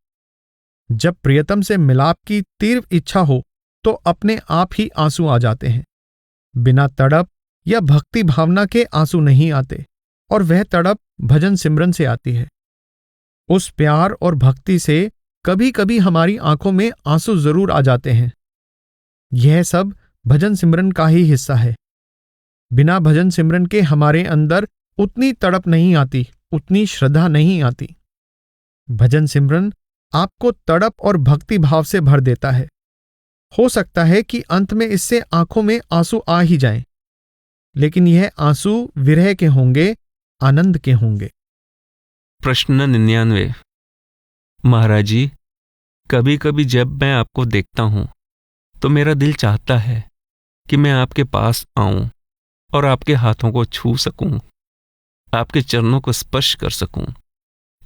जब प्रियतम से मिलाप की तीव्र इच्छा हो, तो अपने आप ही आंसू आ जाते हैं। बिना तड़प या भक्ति भावना के आंसू नहीं आते, और वह तड़प भजन सिमरन से आती है। उस प्यार और भक्ति से कभी कभी हमारी आंखों में आंसू जरूर आ जाते हैं। यह सब भजन सिमरन का ही हिस्सा है। बिना भजन सिमरन के हमारे अंदर उतनी तड़प नहीं आती, उतनी श्रद्धा नहीं आती। भजन सिमरन आपको तड़प और भक्ति भाव से भर देता है। हो सकता है कि अंत में इससे आंखों में आंसू आ ही जाएं, लेकिन यह आंसू विरह के होंगे, आनंद के होंगे। प्रश्न 99। महाराज जी, कभी कभी जब मैं आपको देखता हूं तो मेरा दिल चाहता है कि मैं आपके पास आऊं और आपके हाथों को छू सकूं, आपके चरणों को स्पर्श कर सकूं,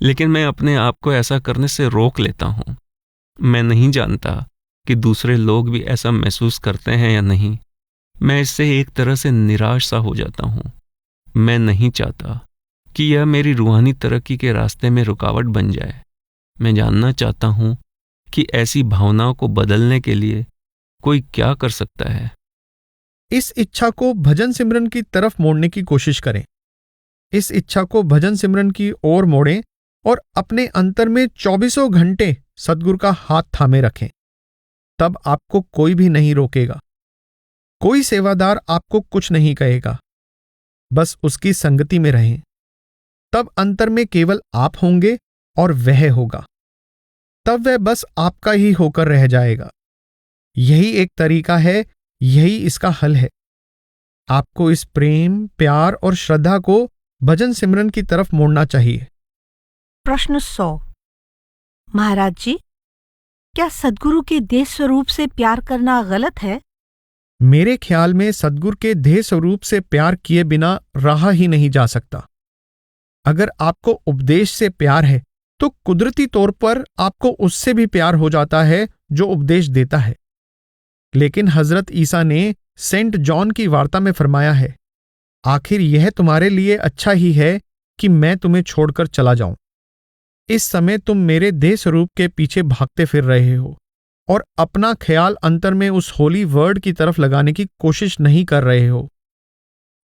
लेकिन मैं अपने आप को ऐसा करने से रोक लेता हूं। मैं नहीं जानता कि दूसरे लोग भी ऐसा महसूस करते हैं या नहीं। मैं इससे एक तरह से निराश सा हो जाता हूं। मैं नहीं चाहता कि यह मेरी रूहानी तरक्की के रास्ते में रुकावट बन जाए। मैं जानना चाहता हूं कि ऐसी भावनाओं को बदलने के लिए कोई क्या कर सकता है। इस इच्छा को भजन सिमरन की तरफ मोड़ने की कोशिश करें। इस इच्छा को भजन सिमरन की ओर मोड़ें और अपने अंतर में 24 घंटे सद्गुरु का हाथ थामे रखें। तब आपको कोई भी नहीं रोकेगा। कोई सेवादार आपको कुछ नहीं कहेगा। बस उसकी संगति में रहें। तब अंतर में केवल आप होंगे और वह होगा। तब वह बस आपका ही होकर रह जाएगा। यही एक तरीका है, यही इसका हल है। आपको इस प्रेम, प्यार और श्रद्धा को भजन सिमरन की तरफ मोड़ना चाहिए। प्रश्न 100। महाराज जी, क्या सद्गुरु के देह स्वरूप से प्यार करना गलत है? मेरे ख्याल में सद्गुरु के देह स्वरूप से प्यार किए बिना रहा ही नहीं जा सकता। अगर आपको उपदेश से प्यार है तो कुदरती तौर पर आपको उससे भी प्यार हो जाता है जो उपदेश देता है। लेकिन हजरत ईसा ने सेंट जॉन की वार्ता में फरमाया है, आखिर यह तुम्हारे लिए अच्छा ही है कि मैं तुम्हें छोड़कर चला जाऊं। इस समय तुम मेरे देह स्वरूप के पीछे भागते फिर रहे हो और अपना ख्याल अंतर में उस होली वर्ड की तरफ लगाने की कोशिश नहीं कर रहे हो।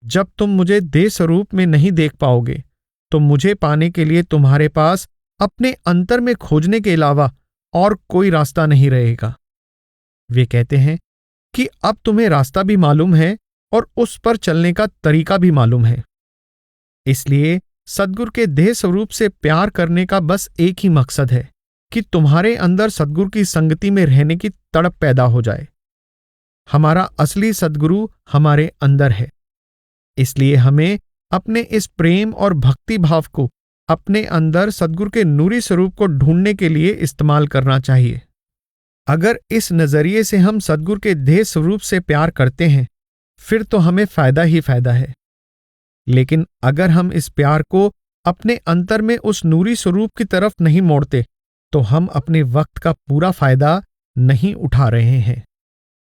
जब तुम मुझे देह स्वरूप में नहीं देख पाओगे तो मुझे पाने के लिए तुम्हारे पास अपने अंतर में खोजने के अलावा और कोई रास्ता नहीं रहेगा। वे कहते हैं कि अब तुम्हें रास्ता भी मालूम है और उस पर चलने का तरीका भी मालूम है। इसलिए सद्गुरु के देह स्वरूप से प्यार करने का बस एक ही मकसद है कि तुम्हारे अंदर सद्गुरु की संगति में रहने की तड़प पैदा हो जाए। हमारा असली सद्गुरु हमारे अंदर है। इसलिए हमें अपने इस प्रेम और भक्ति भाव को अपने अंदर सद्गुरु के नूरी स्वरूप को ढूंढने के लिए इस्तेमाल करना चाहिए। अगर इस नजरिए से हम सद्गुरु के देह स्वरूप से प्यार करते हैं, फिर तो हमें फायदा ही फायदा है। लेकिन अगर हम इस प्यार को अपने अंतर में उस नूरी स्वरूप की तरफ नहीं मोड़ते, तो हम अपने वक्त का पूरा फायदा नहीं उठा रहे हैं।